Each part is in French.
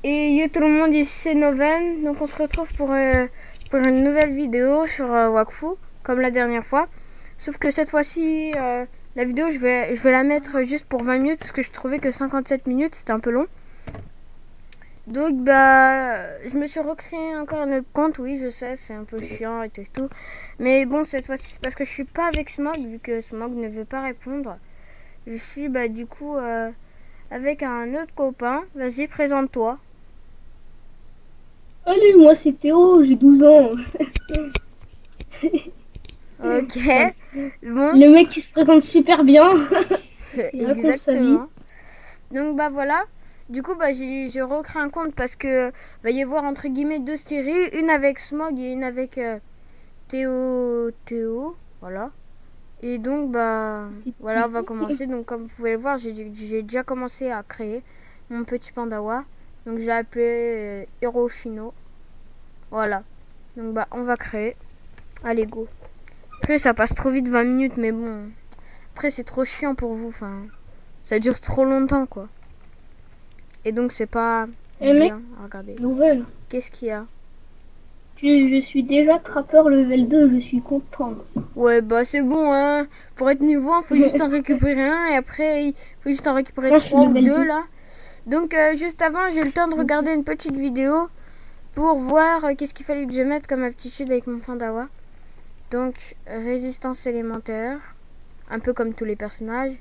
Et yo tout le monde, ici c'est Noven. Donc on se retrouve pour une nouvelle vidéo sur Wakfu, comme la dernière fois. Sauf que cette fois-ci, la vidéo je vais la mettre juste pour 20 minutes parce que je trouvais que 57 minutes c'était un peu long. Donc bah je me suis recréé encore un autre compte, oui je sais c'est un peu chiant et tout. Mais bon cette fois-ci c'est parce que je suis pas avec Smog vu que Smog ne veut pas répondre. Je suis bah du coup avec un autre copain. Vas-y présente-toi. Salut, moi c'est Théo, j'ai 12 ans. Ok, Voilà. bon, Le mec qui se présente super bien. Il raconte sa vie. exactement. Donc bah voilà, du coup bah j'ai recréé un compte parce que va y avoir entre guillemets deux séries, une avec Smog et une avec Théo, voilà. Et donc bah voilà, on va commencer. Donc comme vous pouvez le voir, j'ai déjà commencé à créer mon petit pandawa. Donc j'ai appelé Hiroshino. Voilà. Donc bah on va créer. Allez go. Après ça passe trop vite 20 minutes mais bon. Après c'est trop chiant pour vous, enfin ça dure trop longtemps quoi. Et donc c'est pas Eh mec, bien à regarder. nouvelle. Qu'est-ce qu'il y a? Je suis déjà trappeur level 2, je suis content. Ouais bah c'est bon hein. Pour être niveau 1 faut juste en récupérer un et après il faut juste en récupérer Moi je suis 3 ou level 2 2. là. Donc juste avant j'ai eu le temps de regarder une petite vidéo pour voir qu'est-ce qu'il fallait que je mette comme aptitude avec mon Fandawa. Donc résistance élémentaire, un peu comme tous les personnages.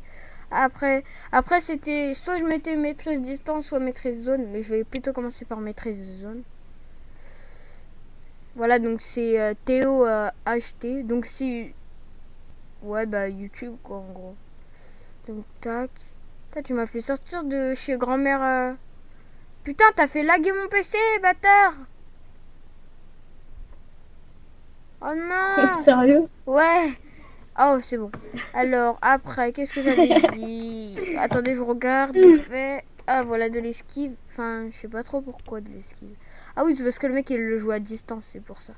Après, après c'était soit je mettais maîtrise distance, soit maîtrise zone, mais je vais plutôt commencer par maîtrise zone. Voilà, donc c'est Théo HT. Donc si... Ouais, bah YouTube, quoi, en gros. Donc, tac. Putain, tu m'as fait sortir de chez grand-mère. Putain, t'as fait laguer mon PC, bâtard. Oh non. Sérieux? Ouais. Oh, c'est bon. Alors, après, qu'est-ce que j'avais dit? Attendez, je regarde vite fait. Ah, voilà, de l'esquive. Enfin, je sais pas trop pourquoi de l'esquive. Ah oui, c'est parce que le mec, il le joue à distance, c'est pour ça.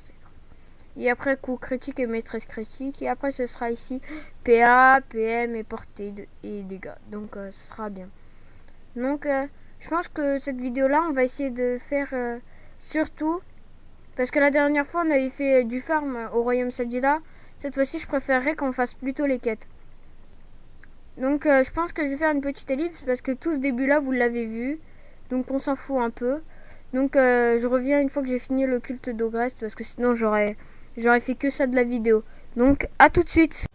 Et après, coup critique et maîtresse critique. Et après, ce sera ici PA, PM et portée et dégâts. Donc, ce sera bien. Donc, je pense que cette vidéo-là, on va essayer de faire surtout... Parce que la dernière fois, on avait fait du farm au Royaume Sajida. Cette fois-ci, je préférerais qu'on fasse plutôt les quêtes. Donc, je pense que je vais faire une petite ellipse parce que tout ce début-là, vous l'avez vu. Donc, on s'en fout un peu. Donc, je reviens une fois que j'ai fini le culte d'Ogrest parce que sinon, j'aurais fait que ça de la vidéo. Donc, à tout de suite.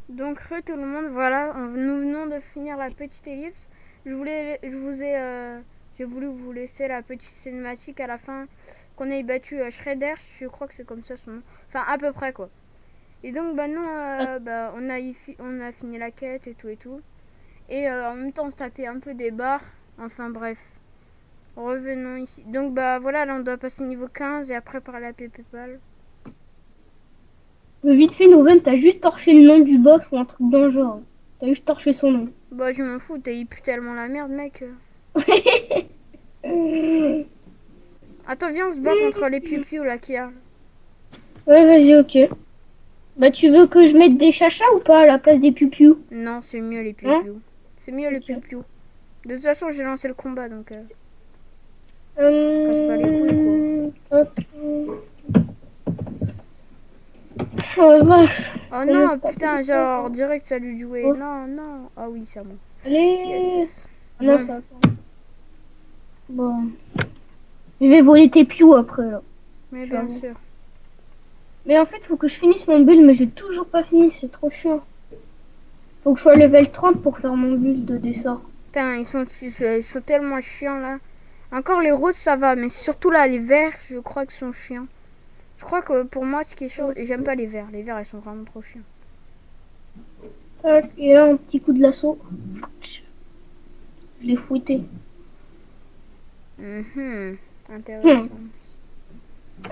Donc, tout le monde, voilà, nous venons de finir la petite ellipse. J'ai voulu vous laisser la petite cinématique à la fin qu'on ait battu Shredder, je crois que c'est comme ça son nom. Enfin, à peu près quoi. Et donc, bah, nous, bah, on a fini la quête et tout et tout. Et en même temps, on se tapait un peu des barres. Enfin, bref. Revenons ici. Donc, bah, voilà, là, on doit passer niveau 15 et après parler à Pépépal. Vite fait, Nouvelle, t'as juste torché le nom du boss ou un truc dans le genre. T'as juste torché son nom. Bah, je m'en fous, il pue tellement la merde, mec. Attends, viens, on se bat contre les piou là qu'il y a. Ouais, vas-y, ok. Bah, tu veux que je mette des chachas ou pas à la place des pupiou? Non, c'est mieux les Hein? piou C'est mieux les Ok. piou De toute façon, j'ai lancé le combat donc. Casse pas les couilles quoi. Ok. Oh vache. Oh On est non, pas putain, content. genre direct ça lui jouait. Oh. Non, non. Ah oui, c'est bon. Allez. Yes. Ah non, Bon, ça attend. Bon. Je vais voler tes pious après, là. mais Je vais bien avoir- sûr. Mais en fait, faut que je finisse mon build, mais j'ai toujours pas fini, c'est trop chiant. Faut que je sois level 30 pour faire mon build de dessert. Putain, ils sont tellement chiants là. Encore les roses ça va, mais surtout là les verts, je crois qu'ils sont chiants. Je crois que pour moi ce qui est chiant, j'aime pas les verts. Les verts ils sont vraiment trop chiants. Tac, et là, un petit coup de lasso. Je l'ai fouetté. Intéressant.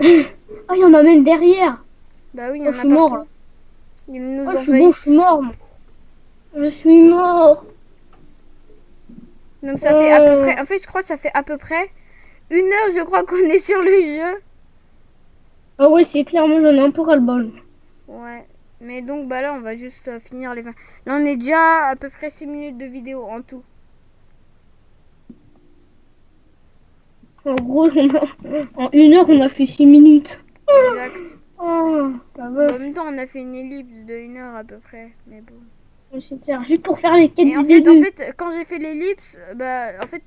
Ah, il y en a même derrière. Bah oui, il y Oh, en je a suis mort. partout. Là. Ils nous Oh, je suis bon, je envahissent. suis mort. Moi. Je suis mort. Donc ça fait à peu près, en fait je crois que ça fait à peu près 1 heure je crois qu'on est sur le jeu. Ah ouais, c'est clair, moi j'en ai un peu ras-le-bol. Ouais, mais donc bah là on va juste finir les 20. Là on est déjà à peu près 6 minutes de vidéo en tout. En gros, en 1 heure, on a fait 6 minutes. Exact. Oh, ça Bon, va. en même temps on a fait une ellipse de 1 heure à peu près, mais bon. C'est clair, juste pour faire les quêtes Et du en début. fait, quand j'ai fait l'ellipse, bah en fait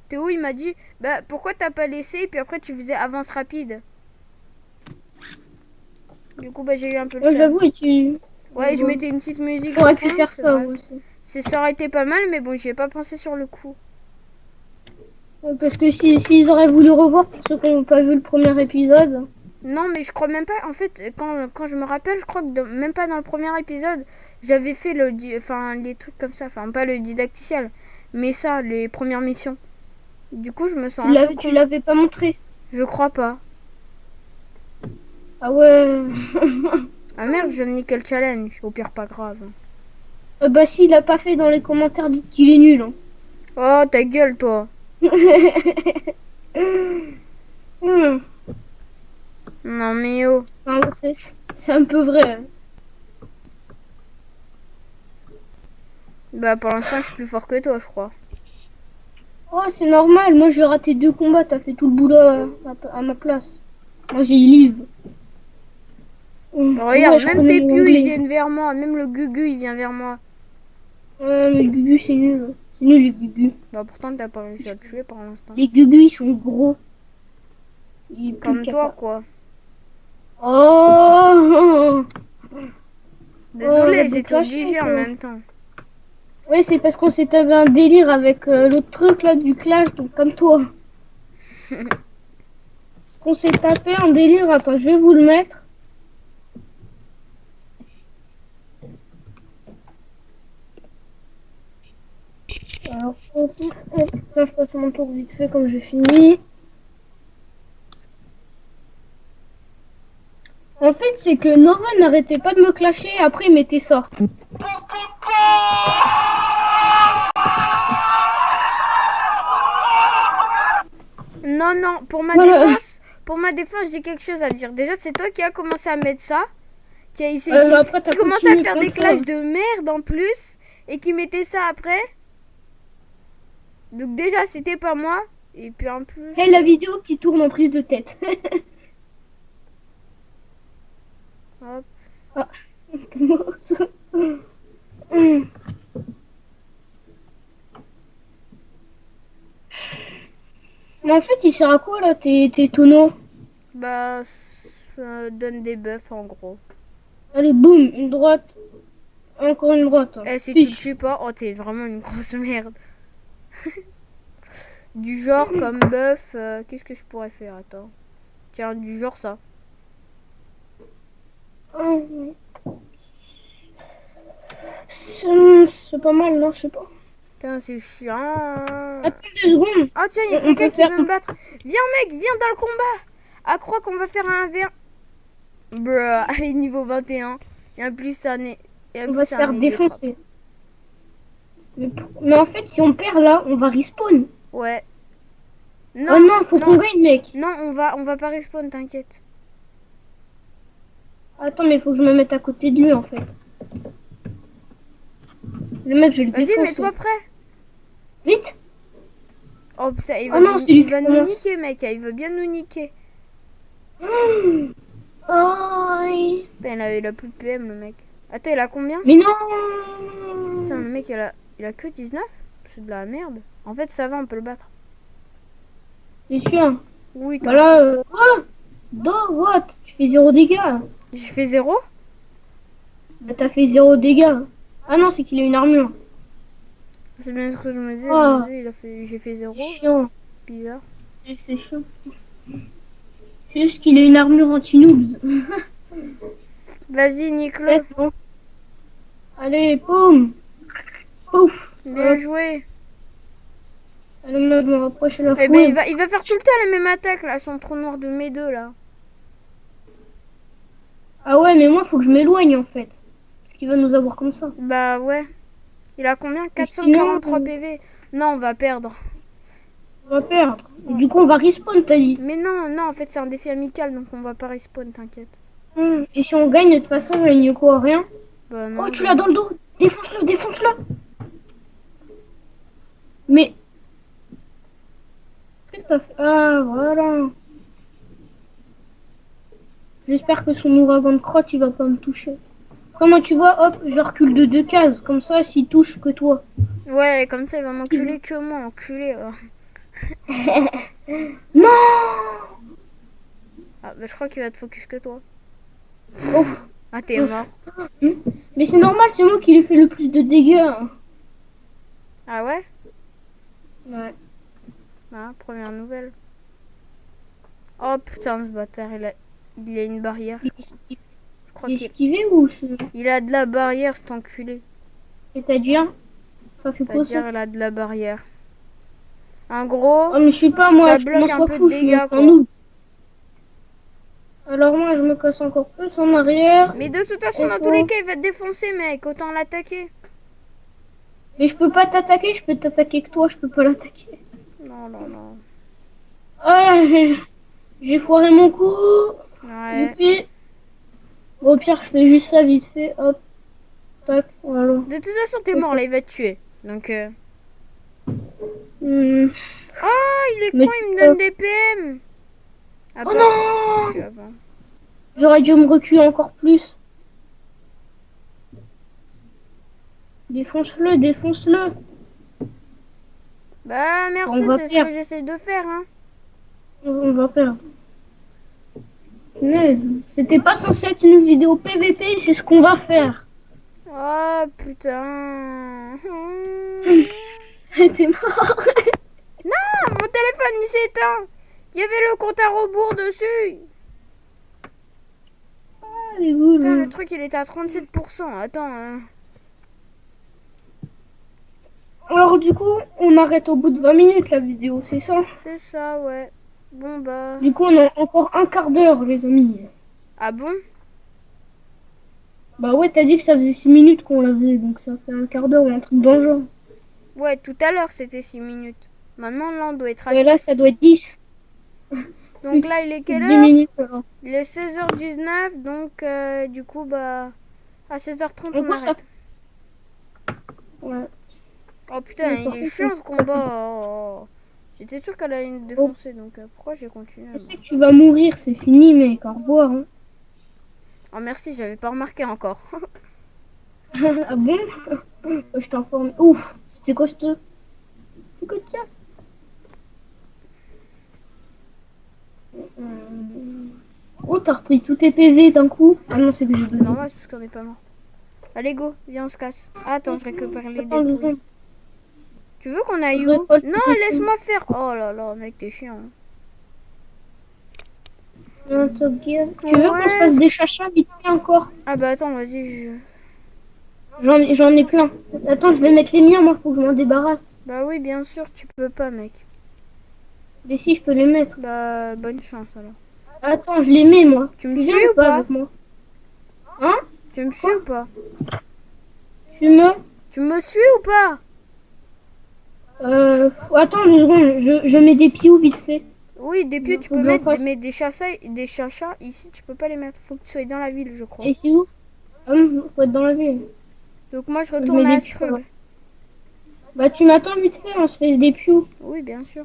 Théo il m'a dit bah pourquoi t'as pas laissé et puis après tu faisais avance rapide. Du coup bah j'ai eu un peu le Moi, seum. j'avoue, et tu... Ouais, je mettais une petite musique. J'aurais en pu fond, faire c'est ça vrai. aussi. Ça aurait été pas mal, mais bon, j'y ai pas pensé sur le coup. Parce que s'ils auraient voulu revoir pour ceux qui n'ont pas vu le premier épisode. Non, mais je crois même pas. En fait, quand je me rappelle, je crois que même pas dans le premier épisode, j'avais fait les trucs comme ça. Enfin, pas le didacticiel, mais ça, les premières missions. Du coup, je me sens un peu Tu con. l'avais pas montré. Je crois pas. Ah ouais. Ah merde, je niqué le challenge. Au pire, pas grave. Bah s'il a pas fait dans les commentaires, dites qu'il est nul. Hein. Oh, ta gueule, toi. Hmm. Non, mais oh. C'est un peu vrai. Hein. Bah, pour l'instant, je suis plus fort que toi, je crois. Oh, c'est normal. Moi, j'ai raté 2 combats. T'as fait tout le boulot à ma place. Moi, j'ai Liv. Regarde, Je même connais tes mon pieux, ils anglais. viennent vers moi. Même le Gugu, il vient vers moi. Ouais, mais Gugu, c'est nul. C'est nul, les Gugu. Bah, pourtant, t'as pas réussi à le tuer pour l'instant. Les Gugu, ils sont gros. Il est plus Comme toi, capable. quoi. Oh, Désolé, la j'étais déclaration, obligée en quoi. même temps. Ouais, c'est parce qu'on s'est avait un délire avec l'autre truc là du clash, donc comme toi. On s'est tapé un délire. Attends, je vais vous le mettre. Alors, là, je passe mon tour vite fait comme j'ai fini. En fait, c'est que Nova n'arrêtait pas de me clasher et après il mettait ça. Non, non, Voilà. pour ma défense, j'ai quelque chose à dire. Déjà, c'est toi qui as commencé à mettre ça, Après, qui t'as commençait à continué faire plein des de fois. clashs de merde en plus, et qui mettait ça après. Donc déjà, c'était pas moi. Et puis en plus... Et la vidéo qui tourne en prise de tête. Hop. Ah. Mais en fait, il sert à quoi là tes tonneaux? Bah, ça donne des buffs en gros. Allez, boum, une droite. Encore une droite. Hein. Et si tu le Piche. tues pas, oh, t'es vraiment une grosse merde. Du genre comme buff, qu'est-ce que je pourrais faire? Attends. Tiens, du genre ça. Ah, oui. C'est pas mal, non, je sais pas. Putain, c'est chiant. Attends 2 secondes. Ah tiens, il y a On quelqu'un peut qui faire... veut me battre. Viens mec, viens dans le combat. Ah, crois qu'on va faire un 1v1. Bruh, allez, niveau 21. Et en plus, ça n'est... On va se faire défoncer. Mais en fait, si on perd là, on va respawn. Ouais. Non, oh non, faut qu'on gagne, mec. Non, on va pas respawn, t'inquiète. Attends, mais faut que je me mette à côté de lui, en fait. Le mec, je vais le défoncer. Vas-y, mets-toi prêt. Vite. Oh putain, il Oh non, va nous niquer, mec. Il veut bien nous niquer. Oh. Putain, il a plus de PM, le mec. Attends, il a combien? Mais non. Putain, le mec, il a que 19. C'est de la merde. En fait, ça va, on peut le battre. C'est sûr. Oui, Bah là, what? Tu fais 0 dégâts. J'ai fait 0. Bah t'as fait 0 dégâts. Ah non, c'est qu'il a une armure. C'est bien ce que je me disais. Je me Ah, disais, j'ai fait 0. chiant. Bizarre. C'est chiant. C'est juste qu'il a une armure anti-noobs. Vas-y, nique-le. Peut-être, non. Allez, boum. Pouf. Bien Hop. joué. Allez, moi, je me rapproche de la Eh ben, fouille. il va faire tout le temps la même attaque, là. Son trou noir de mes deux, là. Ah ouais, mais moi, faut que je m'éloigne, en fait. Parce qu'il va nous avoir comme ça. Bah, ouais. Il a combien? Et sinon, 443 PV. Non, on va perdre. on va perdre. Et Ouais. du coup, on va respawn, t'as dit. Mais non, non, en fait, c'est un défi amical, donc on va pas respawn, t'inquiète. Et si on gagne, de toute façon, on gagne quoi? Rien. Bah, Oh, non, tu l'as dans le dos. Défonce-le, défonce-le. Mais, qu'est-ce que t'as fait? Ah, voilà. J'espère que son ouragan de crotte, il va pas me toucher. Comment tu vois, hop, je recule de 2 cases. Comme ça, s'il touche que toi. Ouais, comme ça, il va m'enculer que moi, enculé. Non. Ah, bah, je crois qu'il va te focus que toi. Ouf. Ah, t'es mort. Mais c'est normal, c'est moi qui lui fais le plus de dégâts. Hein. Ah ouais? Ouais. Ah, première nouvelle. Oh putain, ce bâtard, il a une barrière. Je crois qu'il Esquivé ou il a de la barrière, cet enculé. c'est-à-dire ça fait quoi C'est-à-dire, ça? il a de la barrière. En gros, Oh mais je sais pas moi, ça je bloque m'en un sois peu de fou, je suis dégâts, un quoi. noob. Alors moi je me casse encore plus en arrière. Mais de toute façon, Et dans tous les toi? cas, il va te défoncer, mec. Autant l'attaquer. Mais je peux pas t'attaquer, je peux t'attaquer que toi, je peux pas l'attaquer. Non, non, non. Ah j'ai foiré mon coup. Ouais. Youpi. Bon, au pire je fais juste ça vite fait, hop, tac, voilà. De toute façon, t'es mort, là, il va te tuer. Donc, Hmm. Oh, il est Mais con, tu il me peux- donne des PM. À Oh part que je non. suis avant. J'aurais dû me reculer encore plus. Défonce-le, défonce-le. Bah, merci, On va c'est ce que perdre. j'essaie de faire, hein. On va perdre. Punaise. C'était pas censé être une vidéo PVP, c'est ce qu'on va faire. Oh, putain. T'es mort. Non, mon téléphone, il s'est éteint. Il y avait le compte à rebours dessus. Les boules. Putain, le truc, il était à 37%. Attends, Alors du coup, on arrête au bout de 20 minutes la vidéo, c'est ça? c'est ça, ouais. Bon, bah... Du coup, on a encore un quart d'heure, les amis. Ah bon? Bah ouais, t'as dit que ça faisait 6 minutes qu'on la faisait, donc ça fait un quart d'heure ou un truc dans le genre. Ouais, tout à l'heure, c'était 6 minutes. Maintenant, là, on doit être à Et là, 10. ça doit être 10. Donc là, il est Plus quelle de 10 heure? minutes alors. Il est 16h19, donc du coup, bah... À 16h30, En on gros, ça... arrête. Ouais. Oh putain, Mais il par est contre, chiant ce combat. Oh. J'étais sûre qu'elle allait nous défoncer, donc pourquoi j'ai continué je moi? sais que tu vas mourir, c'est fini, mec. Au revoir. Hein. Oh merci, j'avais pas remarqué encore. Ah bon? Je t'informe. Ouf, c'était costaud. C'est costaud. Oh, t'as repris tous tes PV d'un coup. Ah non, c'est que j'ai C'est donné. normal, c'est parce qu'on est pas mort. Allez, go, viens, on se casse. Ah, attends, je récupère les Attends, dépouilles. Tu veux qu'on aille je où? récolte Non, des laisse-moi faire. Oh là là, mec, t'es chiant. un Top Gear. Tu veux qu'on se Ouais. fasse des chachas vite fait encore? Ah bah attends, vas-y, je... J'en ai plein. Attends, je vais mettre les miens, moi, faut que je m'en débarrasse. Bah oui, bien sûr, tu peux pas, mec. Mais si, je peux les mettre. Bah, bonne chance alors. Attends, je les mets, moi. Tu me viens suis ou pas? avec moi? Hein? Tu me suis ou pas? Tu me... Tu me suis ou pas? Attends 2 secondes, je mets des pious vite fait. Oui, des pieds, tu Faut peux que j'en mettre, fasse. mais des chachas, ici, tu peux pas les mettre. Faut que tu sois dans la ville, je crois. Et c'est où? Ah, faut être dans la ville. Donc moi, je mets retourne des à pious, Astrub. ouais. Bah tu m'attends vite fait, on se fait des pious. Oui, bien sûr.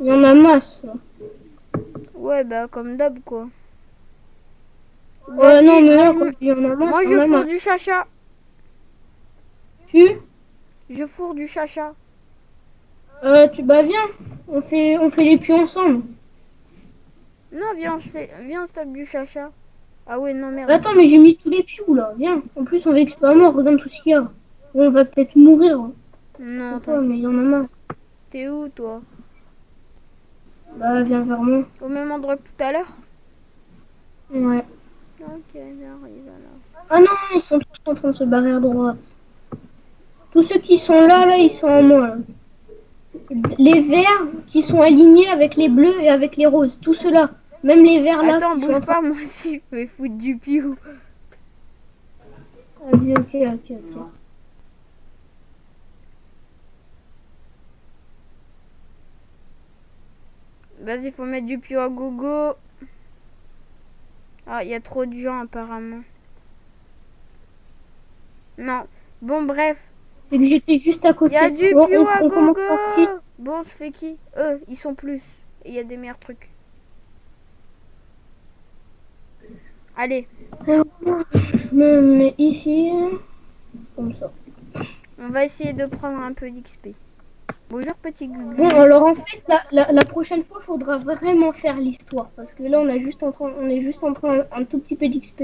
Il y en a masse. Là. Ouais, bah comme d'hab, quoi. Ouais, non, Vas-y, mais moi, là, je, quand il y en a masse, moi, il y en je a fourre masse. du chacha. Tu? Je fourre du chacha. Bah viens, on fait les pieux ensemble. Non, viens, on se tape du chacha. Ah ouais, non, merde. Attends, mais j'ai mis tous les pious là, viens. En plus, on va explorer, regarde tout ce qu'il y a. On va peut-être mourir. Hein. Non, Pourquoi? Mais t'inquiète. il y en a marre. T'es où, toi? Bah, viens vers moi. Au même endroit que tout à l'heure? Ouais. Ok, j'arrive alors. Ah non, ils sont tous en train de se barrer à droite. Tous ceux qui sont là, ils sont en moi. Là. Les verts qui sont alignés avec les bleus et avec les roses. Tous ceux-là. Même les verts là Attends, qui sont bouge en train... pas, moi aussi, je vais foutre du piou. Vas-y, ok. Vas-y, faut mettre du piou à gogo. Ah, il y a trop de gens apparemment. Non. Bon, bref. C'est que j'étais juste à Il y a côté. du Bon, piou à on commence gogo. par qui? Bon, on se fait qui? Eux, ils sont plus. Et il y a des meilleurs trucs. Allez, Alors, je me mets ici. Comme ça. on va essayer de prendre un peu d'XP. Bonjour, petit Bon, Gugu. alors en fait, la prochaine fois, faudra vraiment faire l'histoire. Parce que là, on est juste en train un tout petit peu d'XP.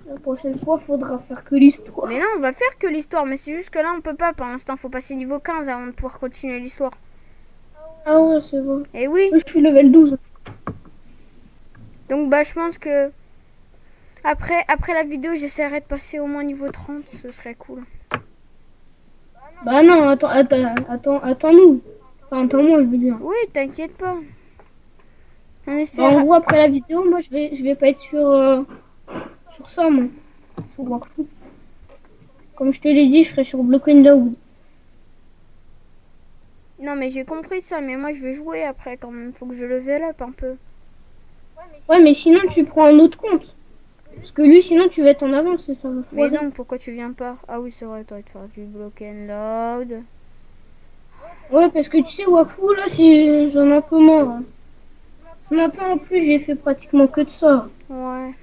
La prochaine fois, faudra faire que l'histoire. Mais là, on va faire que l'histoire. Mais c'est juste que là, on peut pas. Pour l'instant, faut passer niveau 15 avant de pouvoir continuer l'histoire. Ah ouais, c'est bon. Et oui. Je suis level 12. Donc, bah, je pense que après la vidéo, j'essaierai de passer au moins niveau 30. Ce serait cool. Bah non, attends-nous. Enfin, attends-moi, je veux dire. Oui, t'inquiète pas. On Bah, on essaiera. voit après la vidéo. Moi, je vais pas être sur ça, moi. Faut voir fou. Comme je te l'ai dit, je serai sur Block Windows. Non, mais j'ai compris ça. Mais moi, je vais jouer après quand même. Faut que je level up un peu. Ouais, mais sinon, tu prends un autre compte. Parce que lui, sinon, tu vas être en avance, c'est ça. Mais donc, pourquoi tu viens pas? Ah oui, c'est vrai, t'aurais de faire du block and load. Ouais, parce que tu sais, Wakfu, là, si j'en ai un peu marre. Hein. Ce matin, en plus, j'ai fait pratiquement que de ça. Ouais.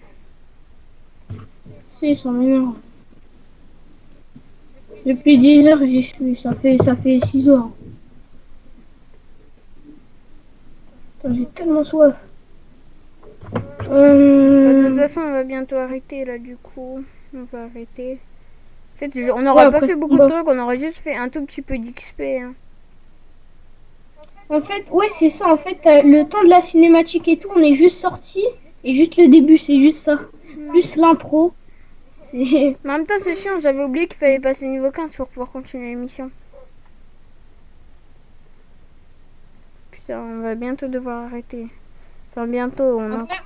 C'est ça m'énerve. Depuis 10 heures, j'y suis. Ça fait 6 heures. Putain, j'ai tellement soif. Bah, de toute façon, on va bientôt arrêter là, du coup. On va arrêter. En fait, on n'aura pas fait beaucoup de trucs, on aura juste fait un tout petit peu d'XP. Hein. En fait, ouais, c'est ça. En fait, le temps de la cinématique et tout, on est juste sorti. Et juste le début, c'est juste ça. Plus l'intro. C'est... Mais en même temps, c'est chiant, j'avais oublié qu'il fallait passer niveau 15 pour pouvoir continuer l'émission. Putain, on va bientôt devoir arrêter. Enfin, bientôt, on a... Après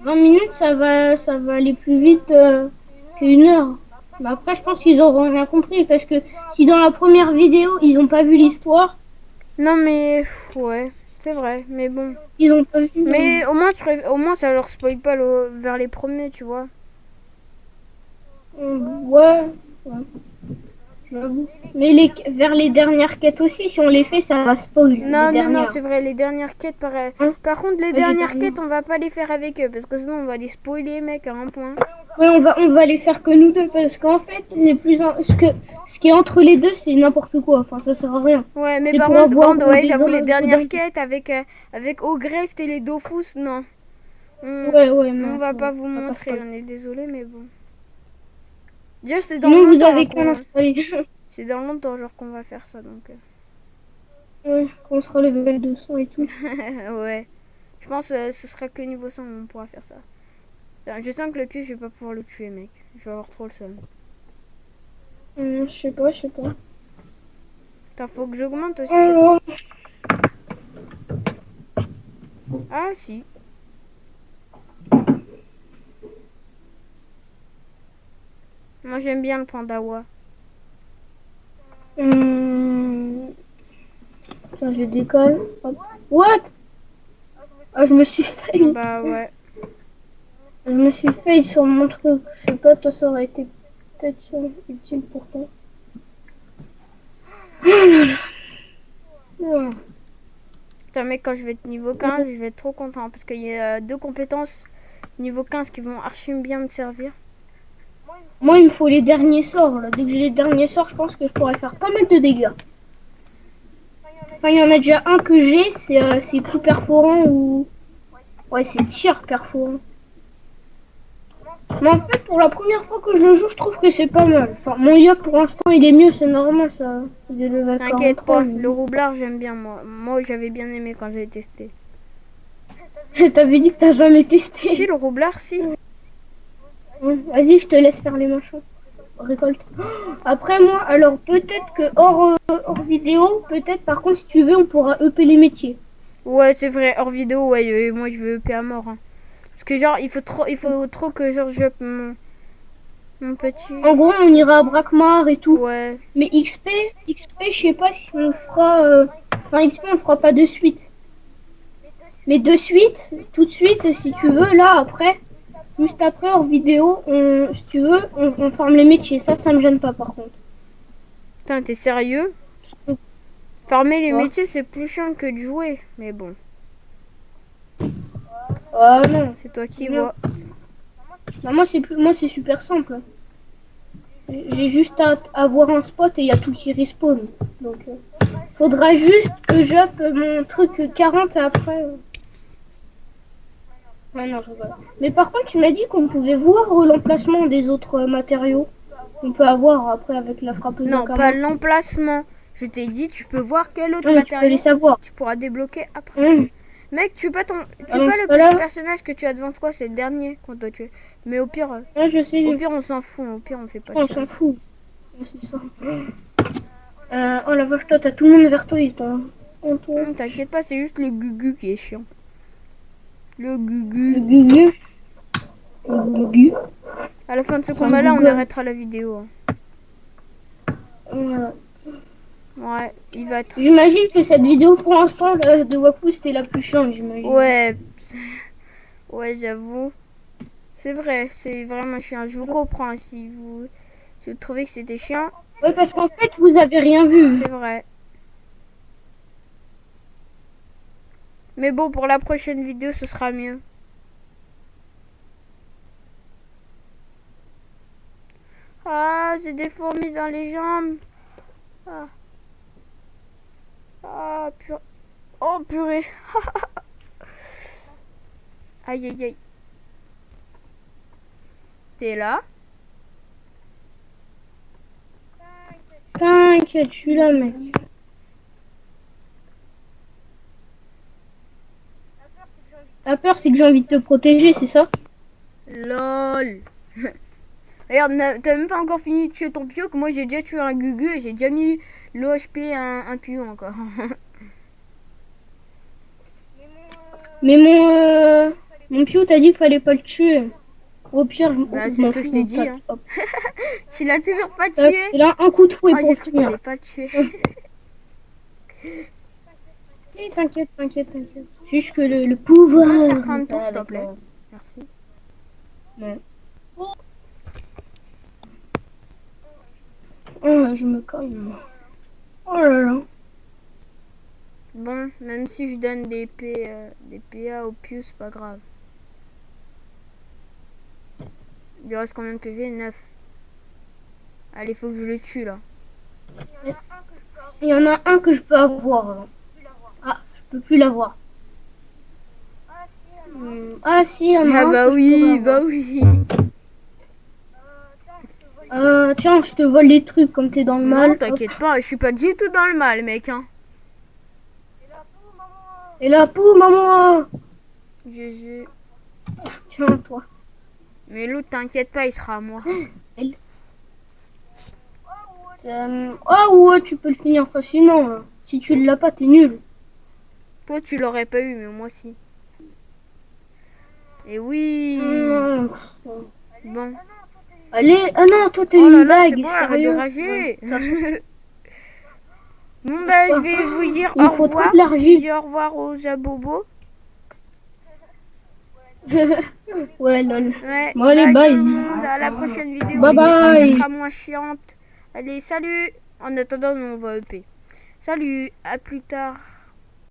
20 minutes, ça va aller plus vite qu'une heure. Mais après, je pense qu'ils auront rien compris. Parce que si dans la première vidéo, ils n'ont pas vu l'histoire, Non, mais... Ouais, c'est vrai, mais bon. ils n'ont pas vu... Mais au moins, ça leur spoil pas vers les premiers, tu vois. Ouais. J'avoue. Mais vers les dernières quêtes aussi, si on les fait, ça va spoil. Non, c'est vrai, les dernières quêtes, pareil. Hein Par contre, les Ouais, dernières quêtes, on va pas les faire avec eux, parce que sinon, on va les spoiler, mec, à un point. Ouais, on va les faire que nous deux, parce qu'en fait, ce qui est entre les deux, c'est n'importe quoi. Enfin, ça sert à rien. Ouais, mais C'est par pour contre, avoir ouais, des j'avoue, les gens dernières dedans. quêtes avec Ogrest et les Dofus, non. Ouais, non. On va pas Ouais, vous ça passe montrer, pas. on est désolé, mais bon. Déjà, c'est dans Sinon, vous longtemps, avez qu'à l'installer. c'est dans longtemps, genre, qu'on va faire ça, donc... Ouais, quand on sera level 200 et tout. ouais. Je pense ce sera que niveau 100 on pourra faire ça. Putain, je sens que le pied, je vais pas pouvoir le tuer, mec. Je vais avoir trop le seum. Je sais pas. Putain, faut que j'augmente aussi. Alors, Ah, si. Moi, j'aime bien le pandawa. Tiens, je décolle. Hop. What? Ah, je me suis fail. Bah ouais. Je me suis fail sur mon truc. Je sais pas, toi, ça aurait été peut-être utile pour toi. Oh là là. Ouais. Putain, mec, quand je vais être niveau 15, je vais être trop content. Parce qu'il y a 2 compétences niveau 15 qui vont archi bien me servir. Moi, il me faut les derniers sorts. Là. Dès que j'ai les derniers sorts, je pense que je pourrais faire pas mal de dégâts. Enfin, il y en a déjà un que j'ai, c'est coup perforant ou... Ouais, c'est tir perforant. Mais en fait, pour la première fois que je le joue, je trouve que c'est pas mal. Enfin, mon IA pour l'instant, il est mieux, c'est normal ça. Il est level T'inquiète 43. pas, le roublard j'aime bien moi. Moi j'avais bien aimé quand j'avais testé. T'avais dit que t'as jamais Si testé. le roublard si. Vas-y, je te laisse faire les machins. Récolte. Après moi, alors peut-être que hors vidéo, peut-être par contre si tu veux, on pourra EP les métiers. Ouais c'est vrai, hors vidéo, ouais, moi je veux EP à mort. Hein. Parce que genre il faut trop que genre je mon petit. En gros, on ira à Brakmar et tout. Ouais. Mais XP, je sais pas si on le fera. Enfin, XP, on le fera pas de suite. Mais de suite, tout de suite, si tu veux, là après, juste après hors vidéo, si tu veux, on forme les métiers. Ça me gêne pas par contre. Putain, t'es sérieux? Farmer les Ouais. métiers c'est plus chiant que de jouer. Mais bon, Ah non. c'est toi qui Non. vois. Bah, moi c'est super simple. J'ai juste à avoir un spot et il y a tout qui respawn. Donc faudra juste que j'up mon truc 40 et après. Ouais non je rigole. Mais par contre tu m'as dit qu'on pouvait voir l'emplacement des autres matériaux. On peut avoir après avec la frappeuse Non, à pas camin. l'emplacement. Je t'ai dit, tu peux voir quel autre Non, mais tu peux les matériau savoir. tu pourras débloquer après. Mmh. Mec, tu pas Dans ce le cas-là, petit personnage que tu as devant toi, c'est le dernier qu'on doit tuer. Mais ouais, je sais, au pire on s'en fout, au pire on fait pas de on tir. s'en fout. Ouais, c'est ça. Oh la vache, toi, t'as tout le monde vers toi, toi. Toi. T'inquiète pas, c'est juste le gugu qui est chiant. Le Le gugu. gugu. Le gugu. À la fin de ce un combat-là, on Google. arrêtera la vidéo. Hein. Voilà. Ouais, il va être. J'imagine que cette vidéo pour l'instant de Waku c'était la plus chiante, j'imagine. Ouais, ouais, j'avoue. C'est vrai, c'est vraiment chiant. Je vous comprends si vous trouvez que c'était chiant, Ouais, parce qu'en fait vous avez rien vu. c'est vrai. Mais bon, pour la prochaine vidéo, ce sera mieux. Ah, j'ai des fourmis dans les jambes. Ah, ah purée. Oh, purée. Aïe, aïe, aïe. T'es là? T'inquiète, je suis là, mec. La peur, c'est que j'ai envie de te protéger, c'est ça? LOL. Regarde, t'as même pas encore fini de tuer ton pio, que moi j'ai déjà tué un gugu et j'ai déjà mis l'OHP un pio encore. Mais mon Pio t'a dit qu'il fallait pas le tuer. Au pire, Bah, c'est ce que je t'ai dit. Hein. Hop. Tu l'as toujours pas tué. Il a un coup de fouet Oh, pour j'ai cru que finir. t'allais pas le tuer. T'inquiète. Juste que le pouvoir. Tu peux faire fin de tour, s'il te plaît. Merci. Ouais. Oh, je me calme. Oh là là. Bon, même si je donne des PA au pieu, c'est pas grave. Il lui reste combien de PV? 9. Allez, faut que je le tue là. Il y en a un que je peux avoir. Là. Ah, je peux plus l'avoir. Ah si, il y en a Ah un bah que je oui, pourrais avoir. bah oui. Tiens, je te vole les trucs comme t'es dans le mal. Non, t'inquiète pas, je suis pas du tout dans le mal, mec. Hein. Et la poule, maman. GG. Tiens, toi. Mais l'autre, t'inquiète pas, il sera à moi. Ouais, tu peux le finir facilement. Là. Si tu l'as pas, t'es nul. Toi, tu l'aurais pas eu, mais moi si. Et oui. Bon. Allez, ah non, toi t'es Oh là une là, c'est bague, bon, arrête de sérieux. rager. Ouais, Bon bah, je vais vous dire il me au faut trop revoir. de l'argile. Je dis au revoir aux abobos. Ouais, lol. Ouais. Bon, allez, Bye bye. tout le monde. À la prochaine vidéo. Bye J'espère bye. qu'elle sera moins chiante. Allez, salut. En attendant, nous on va EP. Salut. À plus tard.